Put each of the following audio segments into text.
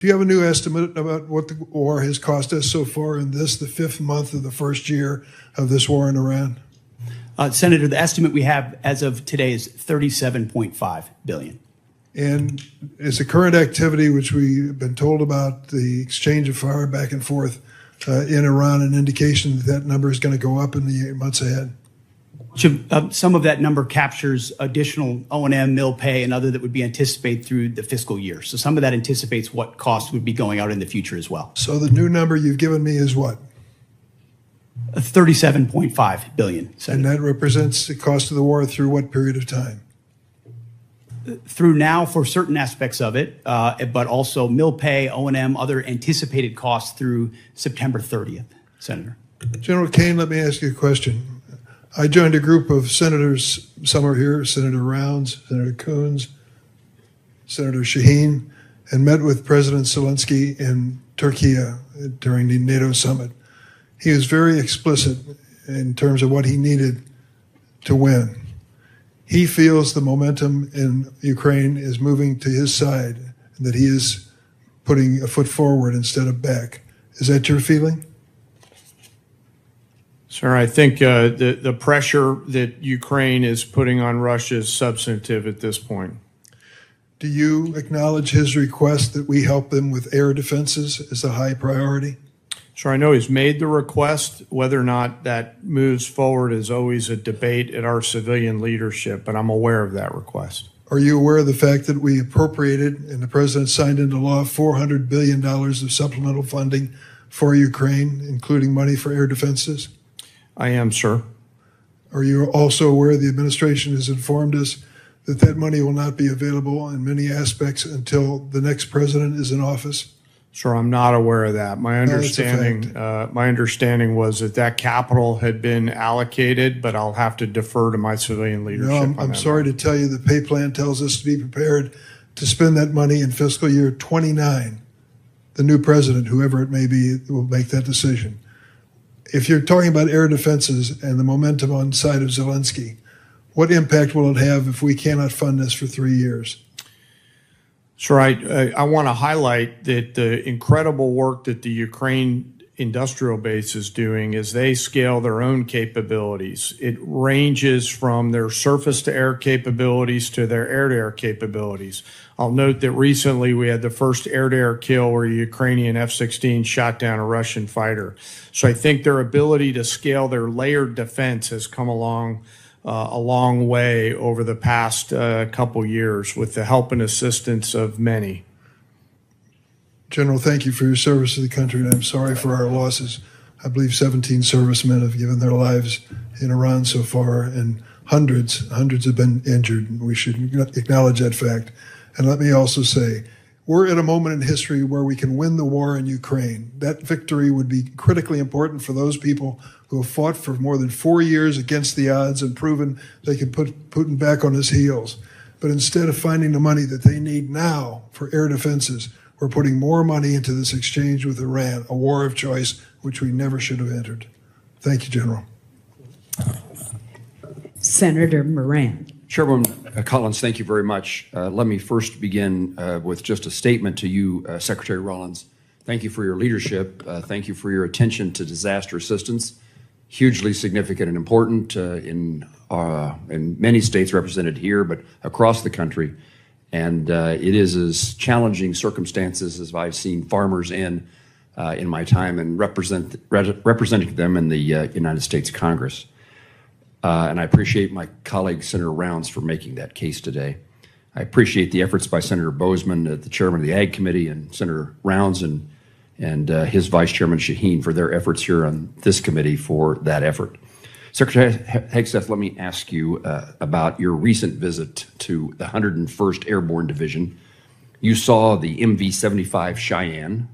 Do you have a new estimate about what the war has cost us so far in this, the fifth month of the first year of this war in Iran? Senator, the estimate we have as of today is $37.5 billion. And is the current activity, which we've been told about, the exchange of fire back and forth in Iran, an indication that that number is going to go up in the months ahead? Some of that number captures additional O&M, mill pay, and other that would be anticipated through the fiscal year. So some of that anticipates what costs would be going out in the future as well. So the new number you've given me is what? $37.5 billion. And that represents the cost of the war through what period of time? Through now for certain aspects of it, but also mill pay, O&M, other anticipated costs through September 30th, Senator. General Caine, let me ask you a question. I joined a group of senators, some are here, Senator Rounds, Senator Coons, Senator Shaheen, and met with President Zelensky in Turkey during the NATO summit. He was very explicit in terms of what he needed to win. He feels the momentum in Ukraine is moving to his side, and that he is putting a foot forward instead of back. Is that your feeling? Sir, I think the pressure that Ukraine is putting on Russia is substantive at this point. Do you acknowledge his request that we help them with air defenses as a high priority? Sir, I know he's made the request. Whether or not that moves forward is always a debate at our civilian leadership, but I'm aware of that request. Are you aware of the fact that we appropriated and the president signed into law $400 billion of supplemental funding for Ukraine, including money for air defenses? I am, sir. Are you also aware the administration has informed us that that money will not be available in many aspects until the next president is in office? Sir, I'm not aware of that. My understanding was that capital had been allocated, but I'll have to defer to my civilian leadership. I'm sorry to tell you the pay plan tells us to be prepared to spend that money in fiscal year 29. The new president, whoever it may be, will make that decision. If you're talking about air defenses and the momentum on the side of Zelensky, what impact will it have if we cannot fund this for 3 years? Sir, I want to highlight that the incredible work that the Ukraine industrial base is doing as they scale their own capabilities. It ranges from their surface-to-air capabilities to their air-to-air capabilities. I'll note that recently we had the first air-to-air kill where a Ukrainian F-16 shot down a Russian fighter. So I think their ability to scale their layered defense has come along a long way over the past couple years with the help and assistance of many. General, thank you for your service to the country, and I'm sorry for our losses. I believe 17 servicemen have given their lives in Iran so far, and hundreds have been injured. We should acknowledge that fact. And let me also say, we're at a moment in history where we can win the war in Ukraine. That victory would be critically important for those people who have fought for more than 4 years against the odds and proven they can put Putin back on his heels. But instead of finding the money that they need now for air defenses, we're putting more money into this exchange with Iran, a war of choice which we never should have entered. Thank you, General. Senator Moran. Chairwoman Collins, thank you very much. Let me first begin with just a statement to you, Secretary Rollins. Thank you for your leadership. Thank you for your attention to disaster assistance. Hugely significant and important in many states represented here, but across the country. And it is as challenging circumstances as I've seen farmers in my time and representing them in the United States Congress. And I appreciate my colleague, Senator Rounds, for making that case today. I appreciate the efforts by Senator Bozeman, the chairman of the Ag Committee, and Senator Rounds and his Vice Chairman Shaheen for their efforts here on this committee for that effort. Secretary Hegseth, let me ask you about your recent visit to the 101st Airborne Division. You saw the MV-75 Cheyenne.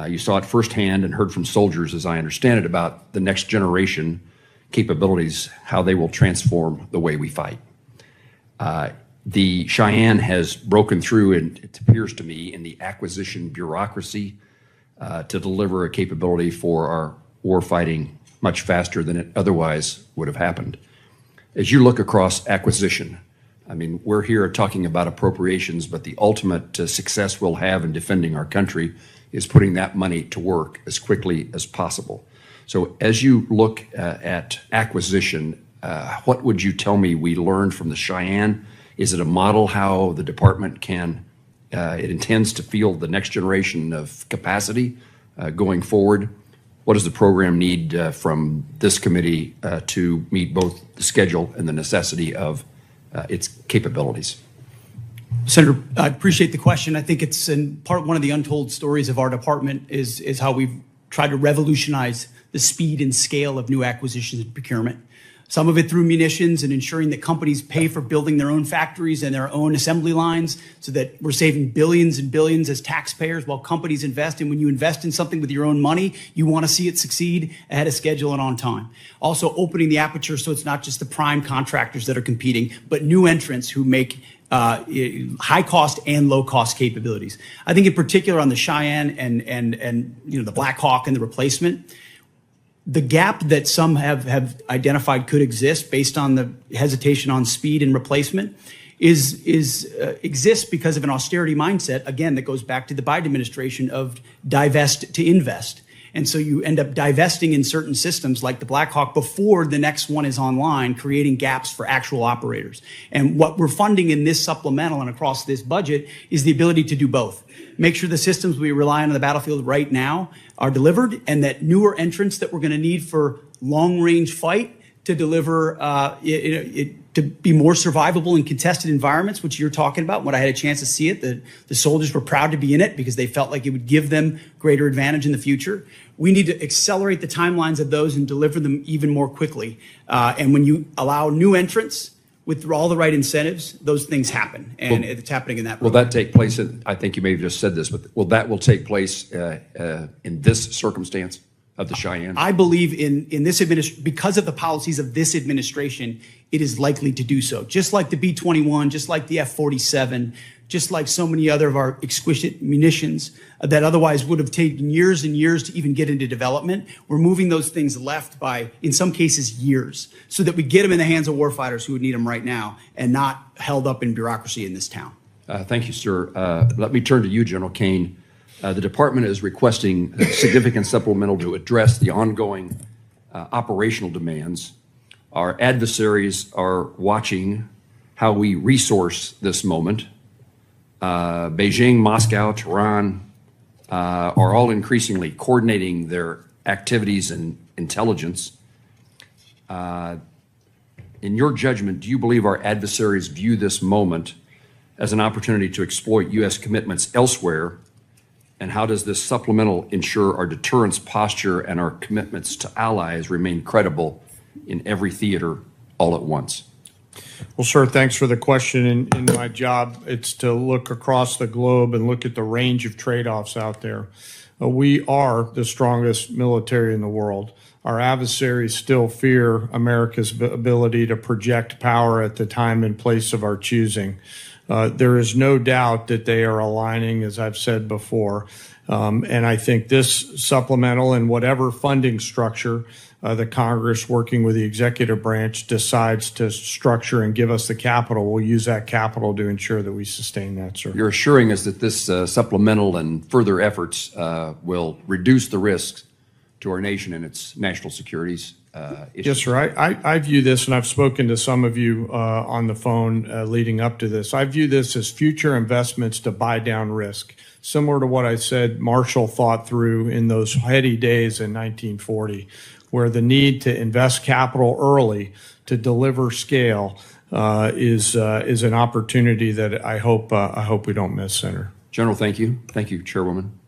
You saw it firsthand and heard from soldiers, as I understand it, about the next generation capabilities, how they will transform the way we fight. The Cheyenne has broken through, and it appears to me, in the acquisition bureaucracy to deliver a capability for our war fighting much faster than it otherwise would have happened. As you look across acquisition, I mean, we're here talking about appropriations, but the ultimate success we'll have in defending our country is putting that money to work as quickly as possible. So as you look at acquisition, what would you tell me we learned from the Cheyenne? Is it a model how the department it intends to field the next generation of capacity going forward? What does the program need from this committee to meet both the schedule and the necessity of its capabilities? Senator, I appreciate the question. I think it's one of the untold stories of our department is how we've tried to revolutionize the speed and scale of new acquisitions and procurement. Some of it through munitions and ensuring that companies pay for building their own factories and their own assembly lines so that we're saving billions and billions as taxpayers while companies invest. And when you invest in something with your own money, you want to see it succeed ahead of schedule and on time. Also opening the aperture so it's not just the prime contractors that are competing, but new entrants who make high cost and low cost capabilities. I think in particular on the Cheyenne and the Black Hawk and the replacement, the gap that some have identified could exist based on the hesitation on speed and replacement exists because of an austerity mindset, again, that goes back to the Biden administration of divest to invest. And so you end up divesting in certain systems like the Black Hawk before the next one is online, creating gaps for actual operators. And what we're funding in this supplemental and across this budget is the ability to do both. Make sure the systems we rely on the battlefield right now are delivered, and that newer entrants that we're going to need for long-range fight to deliver to be more survivable in contested environments, which you're talking about. When I had a chance to see it, the soldiers were proud to be in it because they felt like it would give them greater advantage in the future. We need to accelerate the timelines of those and deliver them even more quickly. And when you allow new entrants with all the right incentives, those things happen, and it's happening in that program. Will that take place? I think you may have just said this, but will take place in this circumstance of the Cheyenne? I believe in this administration, because of the policies of this administration, it is likely to do so. Just like the B-21, just like the F-47, just like so many other of our exquisite munitions that otherwise would have taken years and years to even get into development. We're moving those things left by, in some cases, years, so that we get them in the hands of warfighters who would need them right now and not held up in bureaucracy in this town. Thank you, sir. Let me turn to you, General Caine. The department is requesting a significant supplemental to address the ongoing operational demands. Our adversaries are watching how we resource this moment. Beijing, Moscow, Tehran are all increasingly coordinating their activities and intelligence. In your judgment, do you believe our adversaries view this moment as an opportunity to exploit U.S. commitments elsewhere? And how does this supplemental ensure our deterrence posture and our commitments to allies remain credible in every theater all at once? Well, sir, thanks for the question. In my job, it's to look across the globe and look at the range of trade-offs out there. We are the strongest military in the world. Our adversaries still fear America's ability to project power at the time and place of our choosing. There is no doubt that they are aligning, as I've said before. And I think this supplemental and whatever funding structure the Congress, working with the executive branch, decides to structure and give us the capital, we'll use that capital to ensure that we sustain that, sir. You're assuring us that this supplemental and further efforts will reduce the risks to our nation and its national securities issues. Yes, sir. I view this, and I've spoken to some of you on the phone leading up to this. I view this as future investments to buy down risk, similar to what I said Marshall thought through in those heady days in 1940, where the need to invest capital early to deliver scale is an opportunity that I hope we don't miss, Senator. General, thank you. Thank you, Chairwoman.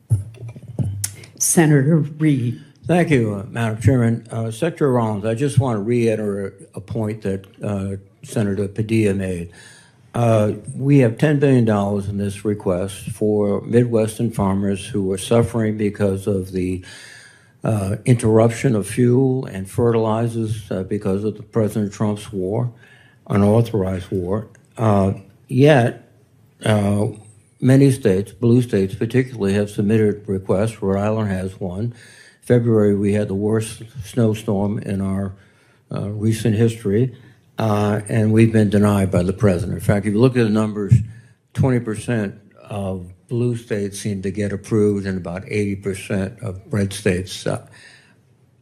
Senator Reed. Thank you, Madam Chairman. Secretary Rollins, I just want to reiterate a point that Senator Padilla made. We have $10 billion in this request for Midwestern farmers who are suffering because of the interruption of fuel and fertilizers because of the President Trump's war, unauthorized war. Yet, many states, blue states particularly, have submitted requests. Rhode Island has one. February, we had the worst snowstorm in our recent history. and we've been denied by the president. In fact, if you look at the numbers, 20% of blue states seem to get approved and about 80% of red states.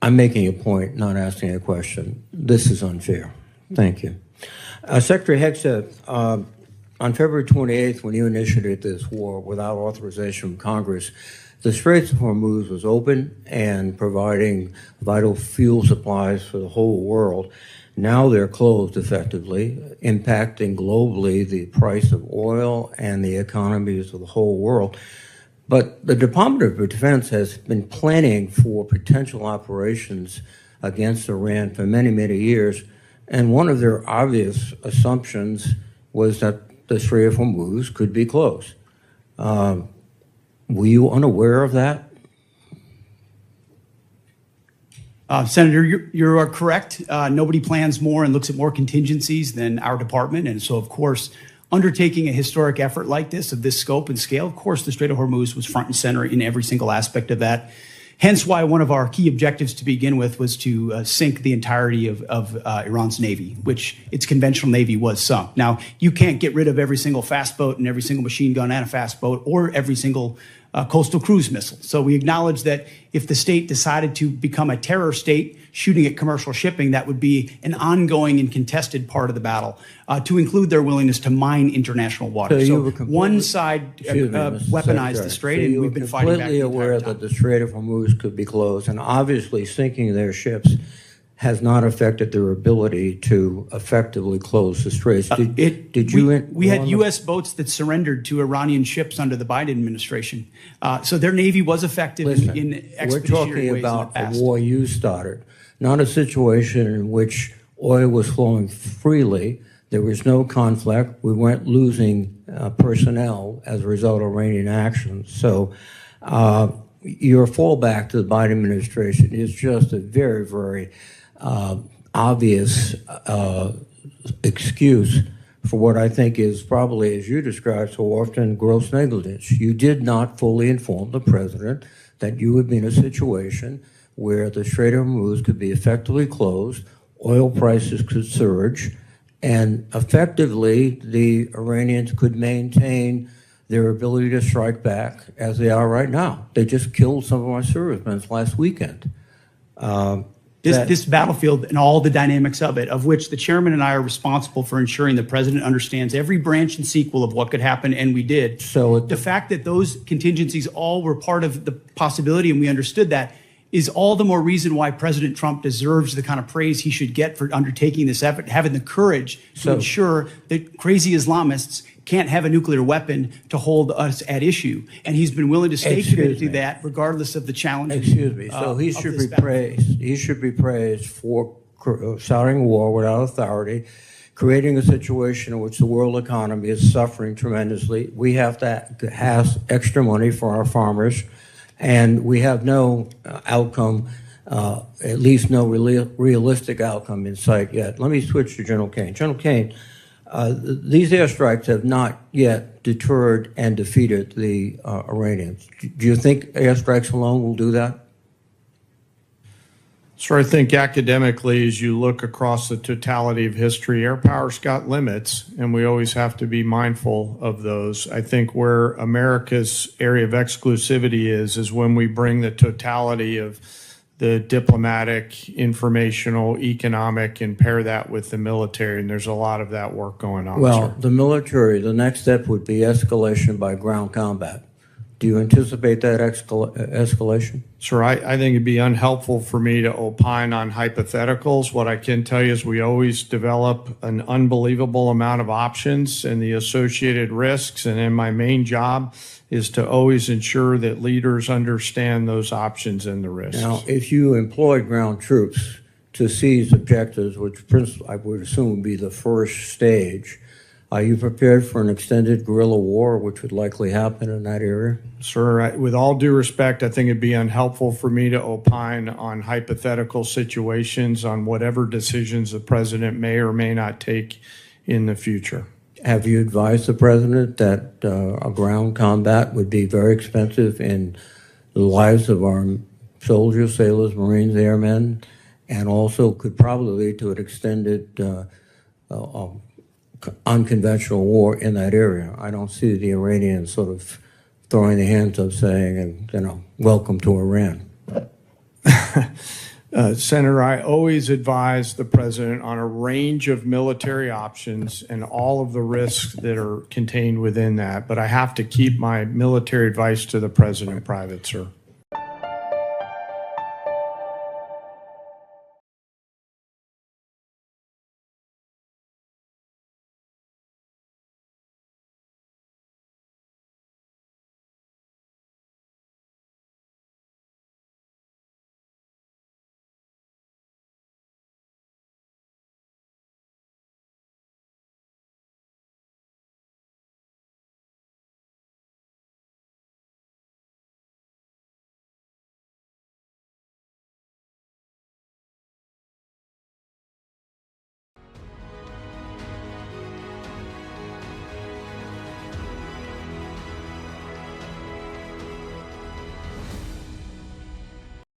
I'm making a point, not asking a question. This is unfair. Thank you. Secretary Hegseth, on February 28th, when you initiated this war without authorization from Congress, the Straits of Hormuz was open and providing vital fuel supplies for the whole world. Now they're closed effectively, impacting globally the price of oil and the economies of the whole world. But the Department of Defense has been planning for potential operations against Iran for many, many years. And one of their obvious assumptions was that the Strait of Hormuz could be closed. Were you unaware of that? Senator, you are correct. Nobody plans more and looks at more contingencies than our department. And so, of course, undertaking a historic effort like this, of this scope and scale, of course, the Strait of Hormuz was front and center in every single aspect of that. Hence why one of our key objectives to begin with was to sink the entirety of Iran's Navy, which its conventional Navy was sunk. Now, you can't get rid of every single fast boat and every single machine gun and a fast boat or every single coastal cruise missile. So we acknowledge that if the state decided to become a terror state shooting at commercial shipping, that would be an ongoing and contested part of the battle, to include their willingness to mine international waters. So one side weaponized the Strait, and we've been fighting back. Completely aware that the Strait of Hormuz could be closed, and obviously sinking their ships has not affected their ability to effectively close the straits. We had U.S. boats that surrendered to Iranian ships under the Biden administration. So their Navy was effective in expeditionary ways. We're talking about a war you started, not a situation in which oil was flowing freely. There was no conflict. We weren't losing personnel as a result of Iranian actions. So your fallback to the Biden administration is just a very, very obvious excuse for what I think is probably, as you described so often, gross negligence. You did not fully inform the president that you would be in a situation where the Strait of Hormuz could be effectively closed, oil prices could surge, and effectively the Iranians could maintain their ability to strike back as they are right now. They just killed some of our servicemen last weekend. This battlefield and all the dynamics of it, of which the chairman and I are responsible for ensuring the president understands every branch and sequel of what could happen, and we did. So the fact that those contingencies all were part of the possibility, and we understood that, is all the more reason why President Trump deserves the kind of praise he should get for undertaking this effort, having the courage to ensure that crazy Islamists can't have a nuclear weapon to hold us at issue. And he's been willing to stay committed to that regardless of the challenges. So he should be praised. He should be praised for starting war without authority, creating a situation in which the world economy is suffering tremendously. We have to have extra money for our farmers, and we have no outcome, at least no realistic outcome in sight yet. Let me switch to General Caine. General Caine, these airstrikes have not yet deterred and defeated the Iranians. Do you think airstrikes alone will do that? So I think academically, as you look across the totality of history, air power's got limits, and we always have to be mindful of those. I think where America's area of exclusivity is when we bring the totality of the diplomatic, informational, economic, and pair that with the military, and there's a lot of that work going on. Well, the military, the next step would be escalation by ground combat. Do you anticipate that escalation? Sir, I think it'd be unhelpful for me to opine on hypotheticals. What I can tell you is we always develop an unbelievable amount of options and the associated risks, and then my main job is to always ensure that leaders understand those options and the risks. Now, if you employed ground troops to seize objectives, which I would assume would be the first stage, are you prepared for an extended guerrilla war, which would likely happen in that area? Sir, with all due respect, I think it'd be unhelpful for me to opine on hypothetical situations, on whatever decisions the president may or may not take in the future. Have you advised the president that a ground combat would be very expensive in the lives of our soldiers, sailors, Marines, airmen, and also could probably lead to an extended unconventional war in that area. I don't see the Iranians sort of throwing their hands up saying, welcome to Iran. Senator, I always advise the president on a range of military options and all of the risks that are contained within that, but I have to keep my military advice to the president private, sir.